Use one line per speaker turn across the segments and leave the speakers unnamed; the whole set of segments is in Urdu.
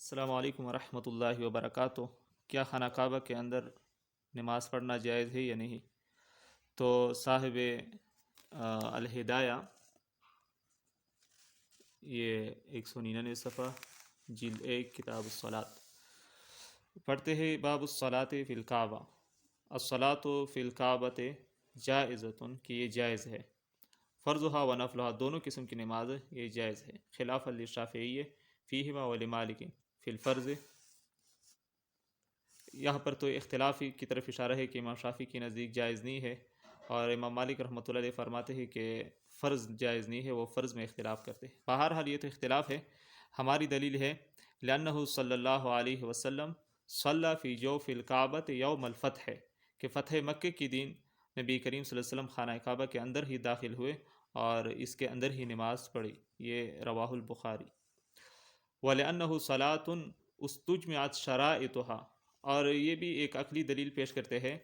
السلام علیکم ورحمۃ اللہ وبرکاتہ۔ کیا خانہ کعبہ کے اندر نماز پڑھنا جائز ہے یا نہیں؟ تو صاحب الہدایہ یہ 199 صفحہ جلد 1 کتاب الصلاۃ پڑھتے ہیں۔ باب الصلاۃ فی الکعبہ، الصلاۃ فی الکعبۃ جائزۃ، کہ یہ جائز ہے۔ فرضھا و نفلھا، دونوں قسم کی نماز یہ جائز ہے۔ خلاف للشافعی فیہما ولمالک فی الفرض، یہاں پر تو اختلافی کی طرف اشارہ ہے کہ امام شافعی کے نزدیک جائز نہیں ہے، اور امام مالک رحمۃ اللہ علیہ فرماتے ہیں کہ فرض جائز نہیں ہے، وہ فرض میں اختلاف کرتے ہیں۔ بہرحال یہ تو اختلاف ہے، ہماری دلیل ہے لأنہ صلی اللہ علیہ وسلم صلی فی جوف الکعبۃ یوم الفتح، کہ فتح مکہ کے دن نبی کریم صلی اللہ علیہ وسلم خانہ کعبہ کے اندر ہی داخل ہوئے اور اس کے اندر ہی نماز پڑھی، یہ رواہ البخاری۔ وَلِأَنَّهُ صَلَاةٌ اسْتُجْمِعَتْ شَرَائِطُهَا، اور یہ بھی ایک عقلی دلیل پیش کرتے ہیں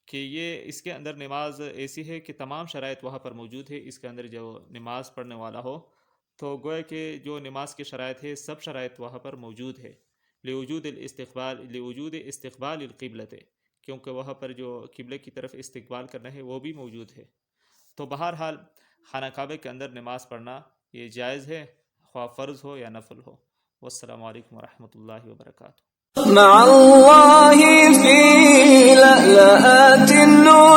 کہ یہ اس کے اندر نماز ایسی ہے کہ تمام شرائط وہاں پر موجود ہے، اس کے اندر جو نماز پڑھنے والا ہو تو گویا کہ جو نماز کی شرائط ہے سب شرائط وہاں پر موجود ہے۔ لوجود استقبال القبلۃ، کیونکہ وہاں پر جو قبلے کی طرف استقبال کرنا ہے وہ بھی موجود ہے۔ تو بہرحال خانہ کعبہ کے اندر نماز پڑھنا یہ جائز ہے، خواہ فرض ہو یا نفل ہو۔ والسلام علیکم ورحمۃ اللہ وبرکاتہ۔
مع الله في لألآت النور